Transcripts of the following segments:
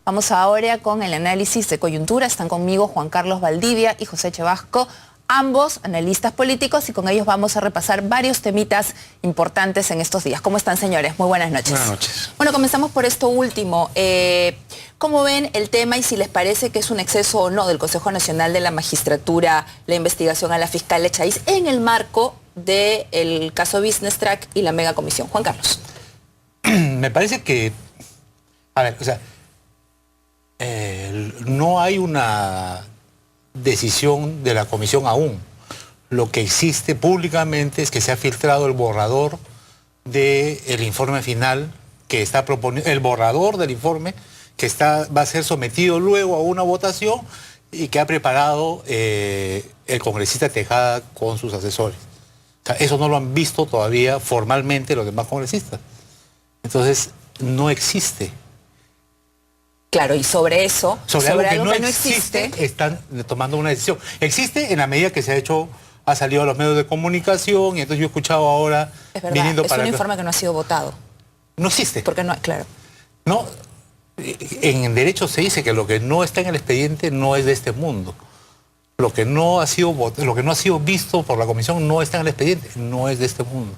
Vamos ahora con el análisis de coyuntura. Están conmigo Juan Carlos Valdivia y José Chevasco, ambos analistas políticos, y con ellos vamos a repasar varios temitas importantes en estos días. ¿Cómo están, señores? Muy buenas noches. Buenas noches. Bueno, comenzamos por esto último. ¿Cómo ven el tema y si les parece que es un exceso o no del Consejo Nacional de la Magistratura la investigación a la fiscal Echaiz en el marco del caso Business Track y la mega comisión? Juan Carlos. Me parece que, a ver, o sea, no hay una decisión de la comisión aún. Lo que existe públicamente es que se ha filtrado el borrador del informe final que está proponiendo, el borrador del informe que va a ser sometido luego a una votación y que ha preparado el congresista Tejada con sus asesores. O sea, eso no lo han visto todavía formalmente los demás congresistas. Entonces, no existe. Claro, y sobre eso, sobre algo que no existe, están tomando una decisión. Existe en la medida que ha salido a los medios de comunicación, y entonces yo he escuchado ahora... Es verdad, es un informe que no ha sido votado. No existe. Porque no, claro. No, en derecho se dice que lo que no está en el expediente no es de este mundo. Lo que no ha sido visto por la comisión no está en el expediente, no es de este mundo.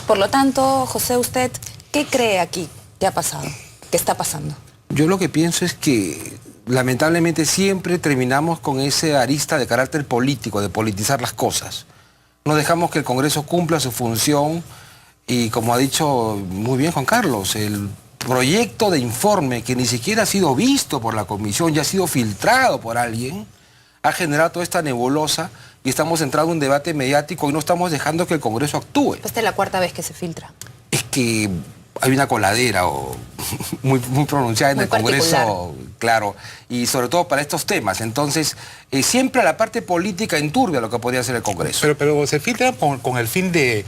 Por lo tanto, José, ¿usted qué cree aquí que ha pasado? ¿Qué está pasando? Yo lo que pienso es que lamentablemente siempre terminamos con ese arista de carácter político, de politizar las cosas. No dejamos que el Congreso cumpla su función y, como ha dicho muy bien Juan Carlos, el proyecto de informe que ni siquiera ha sido visto por la comisión, ya ha sido filtrado por alguien, ha generado toda esta nebulosa y estamos entrando en un debate mediático y no estamos dejando que el Congreso actúe. Esta es la cuarta vez que se filtra. Es que hay una coladera muy pronunciada en el Congreso, claro, y sobre todo para estos temas. Entonces, siempre la parte política enturbia lo que podría hacer el Congreso. Pero se filtra con el fin de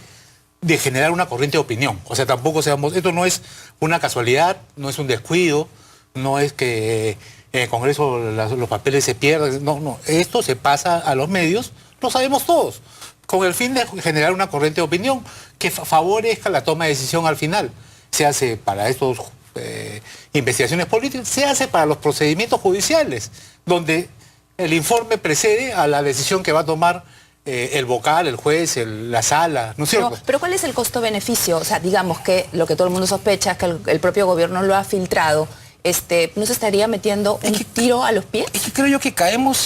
generar una corriente de opinión. O sea, tampoco esto no es una casualidad, no es un descuido, no es que en el Congreso los papeles se pierden. No, esto se pasa a los medios, lo sabemos todos, con el fin de generar una corriente de opinión que favorezca la toma de decisión al final. Se hace para estas investigaciones políticas, se hace para los procedimientos judiciales, donde el informe precede a la decisión que va a tomar el vocal, el juez, la sala, ¿no es cierto? Pero ¿cuál es el costo-beneficio? O sea, digamos que lo que todo el mundo sospecha es que el propio gobierno lo ha filtrado. ¿No se estaría metiendo un tiro a los pies? Es que creo yo que caemos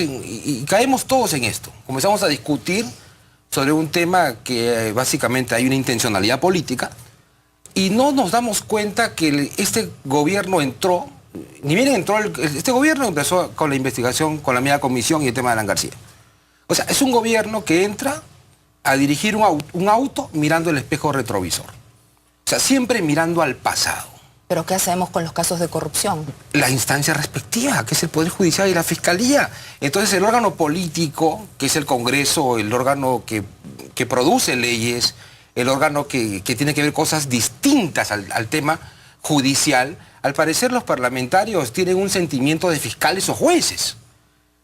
todos en esto. Comenzamos a discutir sobre un tema que básicamente hay una intencionalidad política y no nos damos cuenta que este gobierno entró, ni bien entró, este gobierno empezó con la investigación, con la media comisión y el tema de Alan García. O sea, es un gobierno que entra a dirigir un auto mirando el espejo retrovisor. O sea, siempre mirando al pasado. ¿Pero qué hacemos con los casos de corrupción? La instancia respectiva, que es el Poder Judicial y la Fiscalía. Entonces el órgano político, que es el Congreso, el órgano que produce leyes, el órgano que tiene que ver cosas distintas al tema judicial, al parecer los parlamentarios tienen un sentimiento de fiscales o jueces.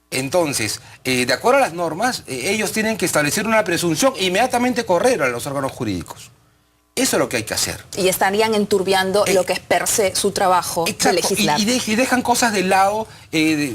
Entonces, de acuerdo a las normas, ellos tienen que establecer una presunción e inmediatamente correr a los órganos jurídicos. Eso es lo que hay que hacer. Y estarían enturbiando lo que es per se su trabajo de legislar. Y dejan cosas de lado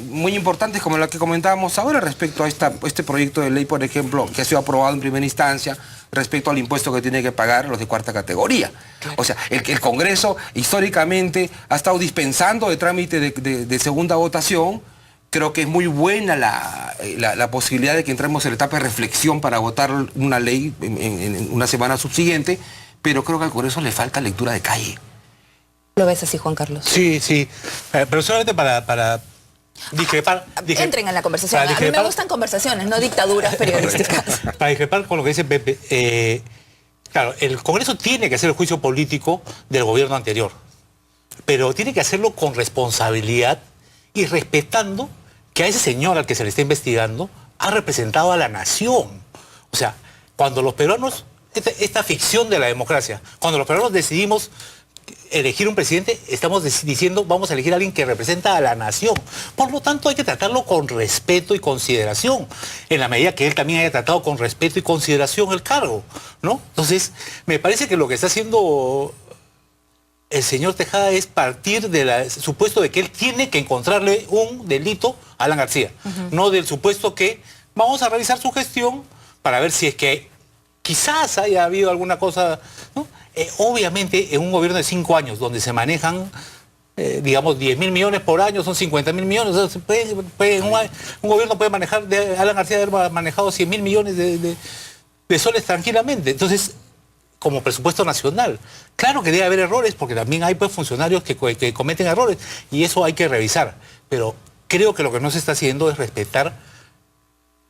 muy importantes como la que comentábamos ahora respecto a este proyecto de ley, por ejemplo, que ha sido aprobado en primera instancia respecto al impuesto que tiene que pagar los de cuarta categoría. O sea, el Congreso históricamente ha estado dispensando de trámite de segunda votación. Creo que es muy buena la posibilidad de que entremos en la etapa de reflexión para votar una ley en una semana subsiguiente, pero creo que al Congreso le falta lectura de calle. ¿Lo ves así, Juan Carlos? Sí. Pero solamente para discrepar... Entren en la conversación. A mí me gustan conversaciones, no dictaduras periodísticas. Para discrepar con lo que dice Pepe, claro, el Congreso tiene que hacer el juicio político del gobierno anterior, pero tiene que hacerlo con responsabilidad y respetando que a ese señor al que se le está investigando ha representado a la nación. O sea, cuando los peruanos, esta ficción de la democracia, cuando los peruanos decidimos elegir un presidente, estamos diciendo vamos a elegir a alguien que representa a la nación. Por lo tanto, hay que tratarlo con respeto y consideración, en la medida que él también haya tratado con respeto y consideración el cargo, ¿no? Entonces, me parece que lo que está haciendo el señor Tejada es partir del supuesto de que él tiene que encontrarle un delito a Alan García, no del supuesto que vamos a revisar su gestión para ver si es que quizás haya habido alguna cosa, ¿no? Obviamente en un gobierno de 5 años donde se manejan digamos 10.000 millones por año, son 50.000 millones, o sea, un gobierno puede manejar, Alan García debe haber manejado 100.000 millones de soles tranquilamente. Entonces, como presupuesto nacional. Claro que debe haber errores, porque también hay pues, funcionarios que cometen errores, y eso hay que revisar. Pero creo que lo que no se está haciendo es respetar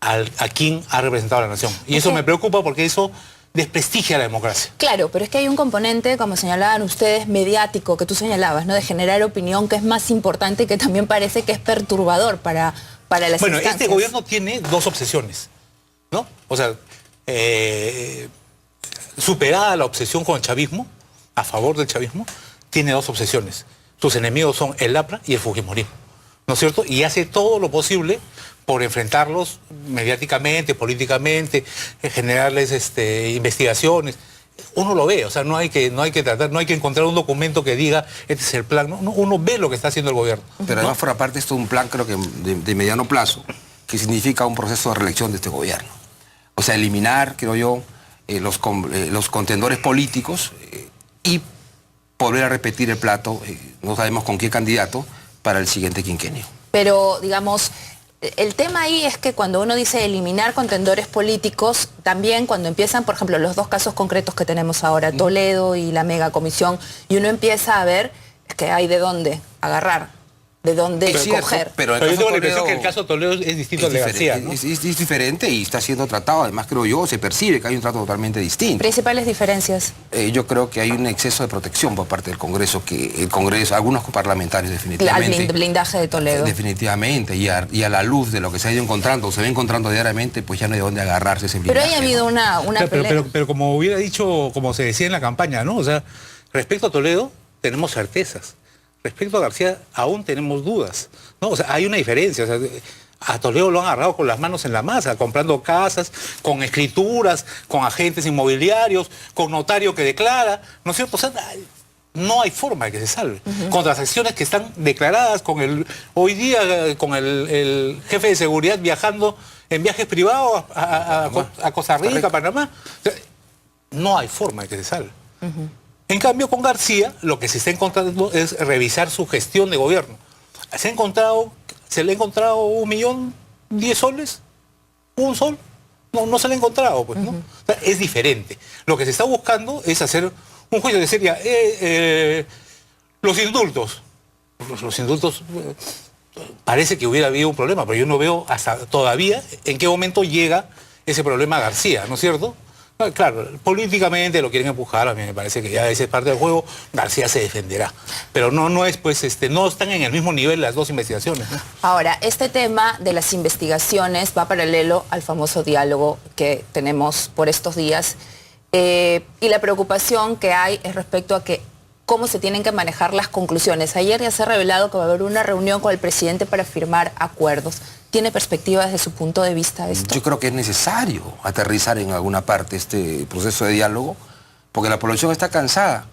a quien ha representado a la nación. Y eso me preocupa porque eso desprestigia la democracia. Claro, pero es que hay un componente, como señalaban ustedes, mediático, que tú señalabas, ¿no? De generar opinión, que es más importante y que también parece que es perturbador para las instancias. Este gobierno tiene 2 obsesiones, ¿no? O sea, superada la obsesión con el chavismo, a favor del chavismo, tiene 2 obsesiones. Sus enemigos son el APRA y el fujimorismo, ¿no es cierto? Y hace todo lo posible por enfrentarlos mediáticamente, políticamente, generarles investigaciones. Uno lo ve, o sea, no hay que encontrar un documento que diga este es el plan, ¿no? Uno ve lo que está haciendo el gobierno. Pero además, por aparte, esto es un plan, creo que de mediano plazo, que significa un proceso de reelección de este gobierno. O sea, eliminar, creo yo, los contendores políticos y volver a repetir el plato, no sabemos con qué candidato, para el siguiente quinquenio. Pero, digamos, el tema ahí es que cuando uno dice eliminar contendores políticos, también cuando empiezan, por ejemplo, los 2 casos concretos que tenemos ahora, Toledo y la megacomisión, y uno empieza a ver que hay de dónde agarrar, de dónde escoger. Pero yo tengo la impresión que el caso Toledo es distinto al de García, ¿no? Es diferente y está siendo tratado, además creo yo, se percibe que hay un trato totalmente distinto. ¿Principales diferencias? Yo creo que hay un exceso de protección por parte del Congreso, algunos parlamentarios definitivamente. Al blindaje de Toledo. Definitivamente, y a la luz de lo que se ha ido encontrando, se ve encontrando diariamente, pues ya no hay de dónde agarrarse ese blindaje. Pero ha habido una pelea. Pero como hubiera dicho, como se decía en la campaña, ¿no? O sea, respecto a Toledo, tenemos certezas. Respecto a García, aún tenemos dudas, ¿no? O sea, hay una diferencia. O sea, a Toledo lo han agarrado con las manos en la masa, comprando casas, con escrituras, con agentes inmobiliarios, con notario que declara, ¿no es cierto? O sea, no hay forma de que se salve. Con transacciones que están declaradas, hoy día con el jefe de seguridad viajando en viajes privados a Costa Rica, a Panamá. O sea, no hay forma de que se salve. En cambio, con García, lo que se está encontrando es revisar su gestión de gobierno. Se le ha encontrado 1.010.000 soles, un sol. No se le ha encontrado, pues, ¿no? O sea, es diferente. Lo que se está buscando es hacer un juicio de seria. Los indultos. Los indultos, parece que hubiera habido un problema, pero yo no veo hasta todavía en qué momento llega ese problema a García, ¿no es cierto? Claro, políticamente lo quieren empujar, a mí me parece que ya esa es parte del juego, García se defenderá. Pero no es, pues, no están en el mismo nivel las 2 investigaciones, ¿no? Ahora, este tema de las investigaciones va paralelo al famoso diálogo que tenemos por estos días. Y la preocupación que hay es respecto a cómo se tienen que manejar las conclusiones. Ayer ya se ha revelado que va a haber una reunión con el presidente para firmar acuerdos. ¿Tiene perspectiva desde su punto de vista esto? Yo creo que es necesario aterrizar en alguna parte este proceso de diálogo, porque la población está cansada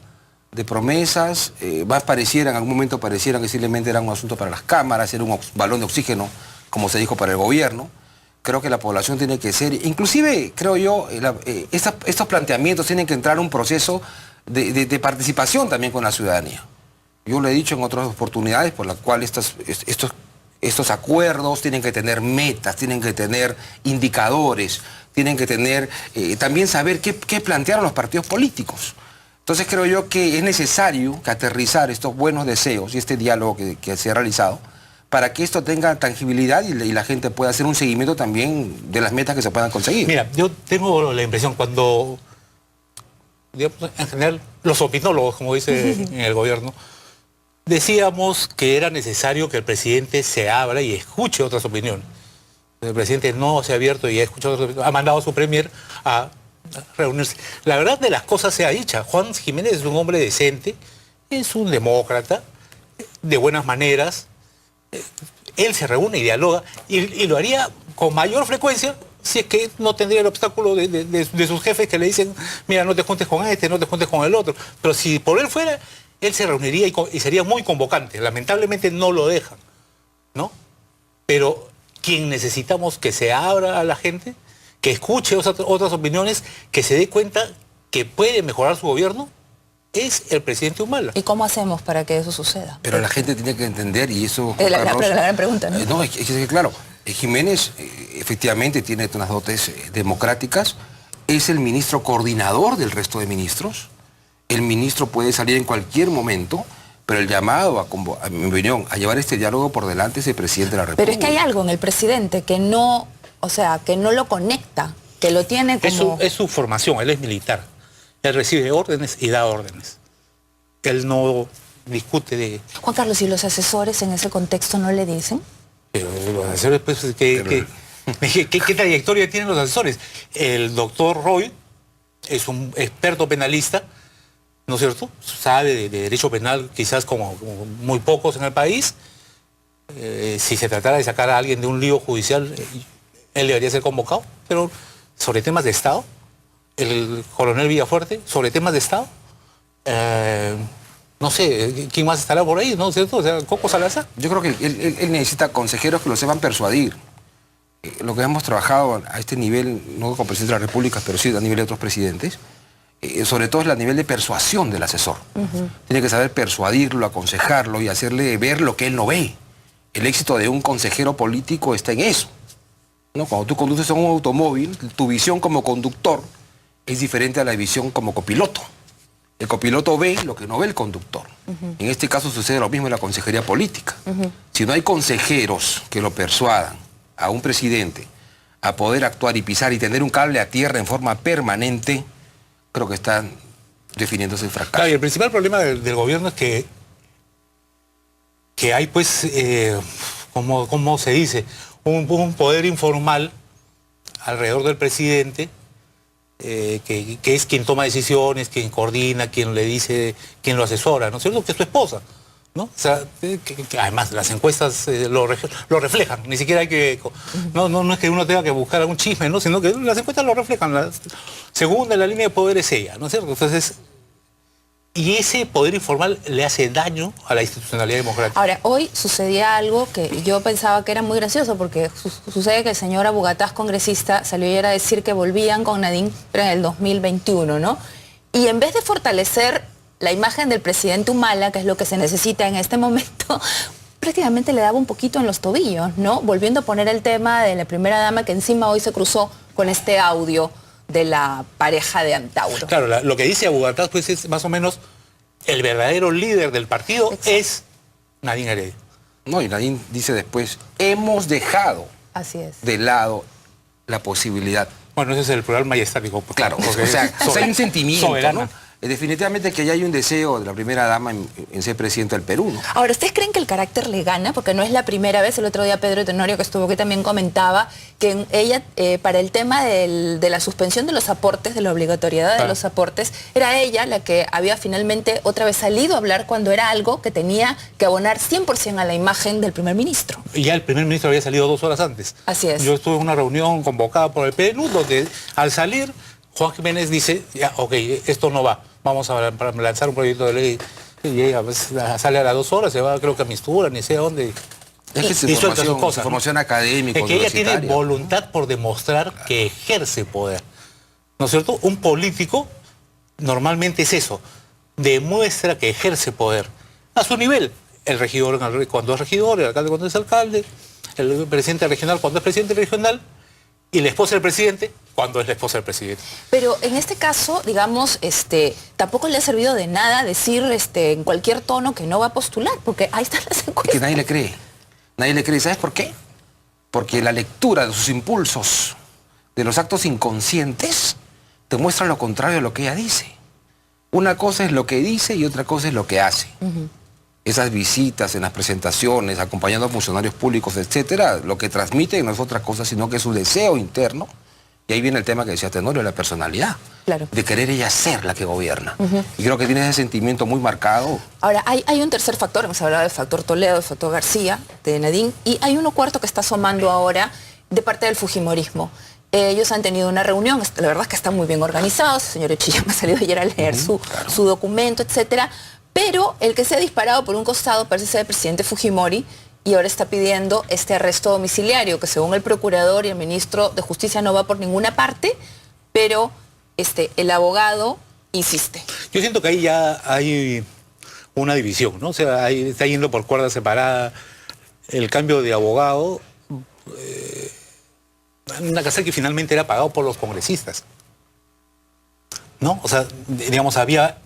de promesas, en algún momento parecieran que simplemente era un asunto para las cámaras, era un balón de oxígeno, como se dijo, para el gobierno. Creo que la población tiene que ser, inclusive, creo yo, estos planteamientos tienen que entrar en un proceso de participación también con la ciudadanía. Yo lo he dicho en otras oportunidades, por la cual estos acuerdos tienen que tener metas, tienen que tener indicadores, tienen que tener, también saber qué plantearon los partidos políticos. Entonces creo yo que es necesario que aterrizar estos buenos deseos y este diálogo que se ha realizado para que esto tenga tangibilidad y la gente pueda hacer un seguimiento también de las metas que se puedan conseguir. Mira, yo tengo la impresión cuando, digamos, en general, los opinólogos, como dice en el gobierno, decíamos que era necesario que el presidente se abra y escuche otras opiniones. El presidente no se ha abierto y ha escuchado otras opiniones, ha mandado a su premier a reunirse. La verdad de las cosas sea dicha, Juan Jiménez es un hombre decente, es un demócrata, de buenas maneras, él se reúne y dialoga y lo haría con mayor frecuencia si es que no tendría el obstáculo de sus jefes que le dicen, mira, no te juntes con este, no te juntes con el otro. Pero si por él fuera, él se reuniría y sería muy convocante. Lamentablemente no lo dejan, ¿no? Pero quien necesitamos que se abra a la gente, que escuche otras opiniones, que se dé cuenta que puede mejorar su gobierno, es el presidente Humala. ¿Y cómo hacemos para que eso suceda? Pero la gente tiene que entender, y eso... La gran pregunta, ¿no? No, es que claro, Jiménez efectivamente tiene unas dotes democráticas, es el ministro coordinador del resto de ministros, el ministro puede salir en cualquier momento, pero el llamado, a mi opinión, a llevar este diálogo por delante es el presidente de la República. Pero es que hay algo en el presidente que no, o sea, que no lo conecta, que lo tiene como... Es su formación, él es militar. Él recibe órdenes y da órdenes. Él no discute de... Juan Carlos, ¿y los asesores en ese contexto no le dicen? Pero los asesores, pues, ¿qué trayectoria tienen los asesores? El doctor Roy es un experto penalista, ¿no es cierto? Sabe de derecho penal quizás como muy pocos en el país. Si se tratara de sacar a alguien de un lío judicial, él debería ser convocado. Pero sobre temas de Estado, el coronel Villafuerte, sobre temas de Estado, no sé, ¿quién más estará por ahí? ¿No es cierto? O sea, Coco Salazar. Yo creo que él necesita consejeros que lo sepan persuadir. Lo que hemos trabajado a este nivel, no como presidente de la República, pero sí a nivel de otros presidentes, sobre todo es a nivel de persuasión del asesor. Tiene que saber persuadirlo, aconsejarlo y hacerle ver lo que él no ve. El éxito de un consejero político está en eso, ¿no? Cuando tú conduces un automóvil, tu visión como conductor es diferente a la visión como copiloto. El copiloto ve lo que no ve el conductor. En este caso sucede lo mismo en la consejería política. Si no hay consejeros que lo persuadan a un presidente a poder actuar y pisar y tener un cable a tierra en forma permanente, creo que están definiéndose el fracaso. Claro, y el principal problema del gobierno es que hay, pues, como se dice, un poder informal alrededor del presidente, que es quien toma decisiones, quien coordina, quien le dice, quien lo asesora, ¿no es cierto? Que es su esposa, ¿no? O sea, que además las encuestas lo reflejan, ni siquiera hay que... No es que uno tenga que buscar algún chisme, ¿no? Sino que las encuestas lo reflejan. La segunda en la línea de poder es ella, ¿no es cierto? Entonces, y ese poder informal le hace daño a la institucionalidad democrática. Ahora, hoy sucedía algo que yo pensaba que era muy gracioso, porque sucede que el señor Abugataz, congresista, salió ayer a decir que volvían con Nadine en el 2021, ¿no? Y en vez de fortalecer la imagen del presidente Humala, que es lo que se necesita en este momento, prácticamente le daba un poquito en los tobillos, ¿no? Volviendo a poner el tema de la primera dama, que encima hoy se cruzó con este audio de la pareja de Antauro. Claro, lo que dice Abugataz, pues, es más o menos el verdadero líder del partido. Exacto. Es Nadine Heredia. No, y Nadine dice después, hemos dejado Así es. de lado la posibilidad. Bueno, ese es el plural majestático. Pues, claro, o sea, hay un sentimiento, soberana, ¿no? Definitivamente que ya hay un deseo de la primera dama en ser presidenta del Perú, ¿no? Ahora, ¿ustedes creen que el carácter le gana? Porque no es la primera vez. El otro día Pedro Tenorio, que estuvo aquí, también comentaba que ella, para el tema de la suspensión de los aportes, de la obligatoriedad de los aportes, era ella la que había finalmente otra vez salido a hablar cuando era algo que tenía que abonar 100% a la imagen del primer ministro. Y ya el primer ministro había salido 2 horas antes. Así es. Yo estuve en una reunión convocada por el PNU, donde al salir Juan Jiménez dice, ya, ok, esto no va, vamos a lanzar un proyecto de ley. Y ella pues, sale a las 2 horas, se va creo que a Mistura, ni sé a dónde. Es que y suelta sus cosas, formación académica, es que ella tiene voluntad por demostrar que ejerce poder. ¿No es cierto? Un político normalmente es eso, demuestra que ejerce poder. A su nivel, el regidor cuando es regidor, el alcalde cuando es alcalde, el presidente regional cuando es presidente regional, y la esposa del presidente cuando es la esposa del presidente. Pero en este caso, digamos, tampoco le ha servido de nada decir en cualquier tono que no va a postular, porque ahí están las encuestas. Es que nadie le cree. Nadie le cree. ¿Sabes por qué? Porque la lectura de sus impulsos, de los actos inconscientes, te muestra lo contrario a lo que ella dice. Una cosa es lo que dice y otra cosa es lo que hace. Esas visitas en las presentaciones, acompañando a funcionarios públicos, etcétera, lo que transmite no es otra cosa, sino que es su deseo interno. Y ahí viene el tema que decía Tenorio, la personalidad. Claro. De querer ella ser la que gobierna. Y creo que tiene ese sentimiento muy marcado. Ahora, hay un tercer factor, hemos hablado del factor Toledo, del factor García, de Nadine, y hay uno cuarto que está asomando ahora de parte del fujimorismo. Ellos han tenido una reunión, la verdad es que están muy bien organizados, el señor Echillán ha salido ayer a leer su documento, etcétera. Pero el que se ha disparado por un costado parece ser el presidente Fujimori y ahora está pidiendo este arresto domiciliario, que según el procurador y el ministro de Justicia no va por ninguna parte, pero el abogado insiste. Yo siento que ahí ya hay una división, ¿no? O sea, ahí está yendo por cuerda separada el cambio de abogado, una casa que finalmente era pagado por los congresistas, ¿no? O sea, digamos, había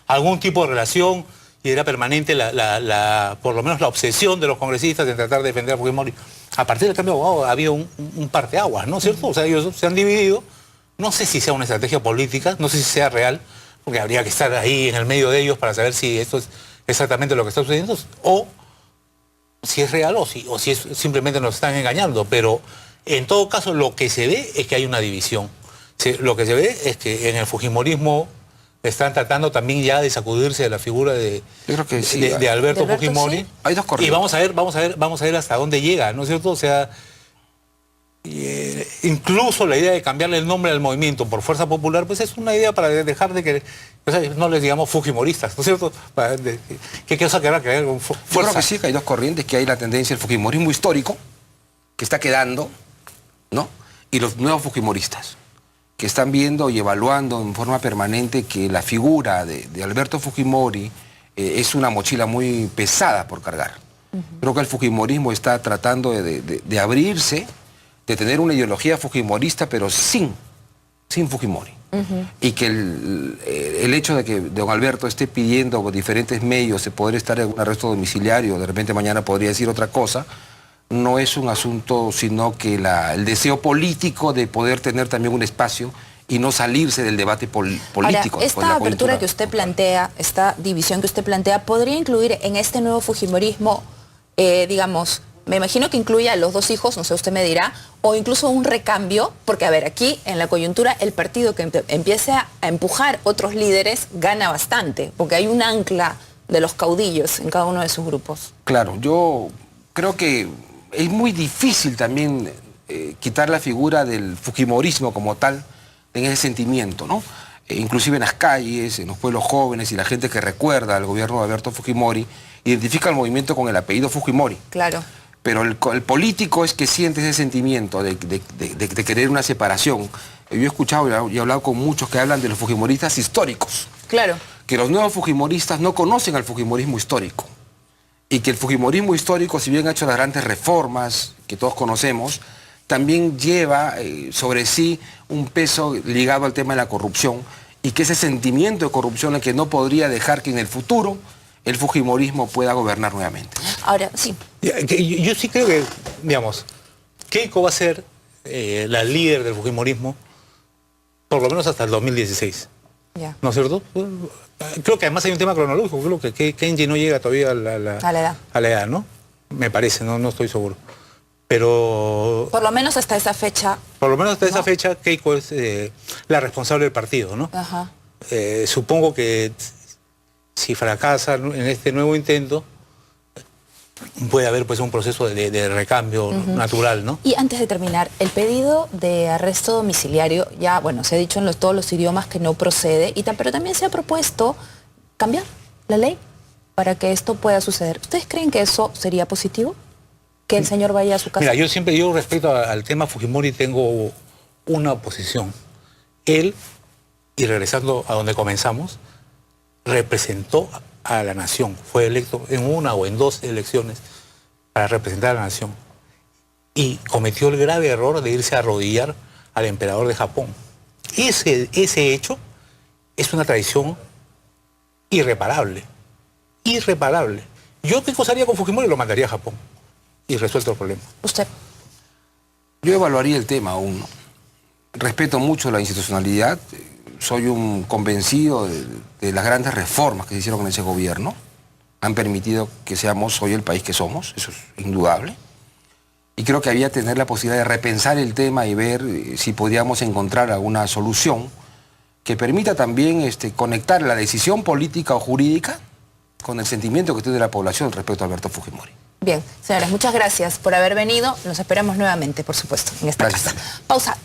algún tipo de relación y era permanente por lo menos la obsesión de los congresistas en tratar de defender a Fujimori. A partir del cambio de abogado había un parteaguas, ¿no es cierto? O sea, ellos se han dividido. No sé si sea una estrategia política, no sé si sea real, porque habría que estar ahí en el medio de ellos para saber si esto es exactamente lo que está sucediendo, o si es real o si simplemente nos están engañando. Pero en todo caso lo que se ve es que hay una división. Lo que se ve es que en el fujimorismo están tratando también ya de sacudirse de la figura de Alberto Fujimori. Sí. Hay dos corrientes. Y vamos a ver hasta dónde llega, ¿no es cierto? O sea, incluso la idea de cambiarle el nombre al movimiento por Fuerza Popular, pues es una idea para dejar de que, o sea, no les digamos fujimoristas, ¿no es cierto? ¿Qué cosa que habrá que ver con Fuerza? Yo creo que sí, que hay dos corrientes, que hay la tendencia del fujimorismo histórico, que está quedando, ¿no? Y los nuevos fujimoristas, que están viendo y evaluando en forma permanente que la figura de Alberto Fujimori es una mochila muy pesada por cargar. Creo que el fujimorismo está tratando de abrirse, de tener una ideología fujimorista, pero sin Fujimori. Y que el hecho de que don Alberto esté pidiendo por diferentes medios de poder estar en un arresto domiciliario, de repente mañana podría decir otra cosa, no es un asunto sino que el deseo político de poder tener también un espacio y no salirse del debate político. Ahora, esta apertura que usted plantea, esta división que usted plantea, ¿podría incluir en este nuevo fujimorismo, digamos, me imagino que incluye a los dos hijos, no sé, usted me dirá, o incluso un recambio? Porque, a ver, aquí en la coyuntura el partido que empiece a empujar otros líderes gana bastante, porque hay un ancla de los caudillos en cada uno de sus grupos. Claro, yo creo que es muy difícil también quitar la figura del fujimorismo como tal en ese sentimiento, ¿no? Inclusive en las calles, en los pueblos jóvenes y la gente que recuerda al gobierno de Alberto Fujimori, identifica el movimiento con el apellido Fujimori. Claro. Pero el político es que siente ese sentimiento de querer una separación. Yo he escuchado y he hablado con muchos que hablan de los fujimoristas históricos. Claro. Que los nuevos fujimoristas no conocen al fujimorismo histórico. Y que el fujimorismo histórico, si bien ha hecho las grandes reformas que todos conocemos, también lleva sobre sí un peso ligado al tema de la corrupción, y que ese sentimiento de corrupción es que no podría dejar que en el futuro el fujimorismo pueda gobernar nuevamente. Ahora, sí. Yo sí creo que, digamos, Keiko va a ser la líder del fujimorismo por lo menos hasta el 2016. Ya. ¿No es cierto? Creo que además hay un tema cronológico, creo que Kenji no llega todavía a la edad, ¿no? Me parece, no estoy seguro. Pero... Por lo menos hasta esa fecha. Por lo menos hasta esa fecha Keiko es la responsable del partido, ¿no? Ajá. Supongo que si fracasa en este nuevo intento, puede haber pues un proceso de recambio natural, ¿no? Y antes de terminar, el pedido de arresto domiciliario, ya, bueno, se ha dicho en todos los idiomas que no procede, pero también se ha propuesto cambiar la ley para que esto pueda suceder. ¿Ustedes creen que eso sería positivo? ¿Que el señor vaya a su casa? Mira, yo respecto al tema Fujimori tengo una posición. Él, y regresando a donde comenzamos, representó a la nación, fue electo en una o en dos elecciones para representar a la nación y cometió el grave error de irse a arrodillar al emperador de Japón. Ese hecho es una traición irreparable, irreparable. Yo qué cosa haría con Fujimori, lo mandaría a Japón y resuelto el problema. ¿Usted? Yo evaluaría el tema aún, ¿no? Respeto mucho la institucionalidad. Soy un convencido de las grandes reformas que se hicieron en ese gobierno. Han permitido que seamos hoy el país que somos, eso es indudable. Y creo que había que tener la posibilidad de repensar el tema y ver si podíamos encontrar alguna solución que permita también conectar la decisión política o jurídica con el sentimiento que tiene la población respecto a Alberto Fujimori. Bien, señores, muchas gracias por haber venido. Nos esperamos nuevamente, por supuesto, en esta casa. Pausa.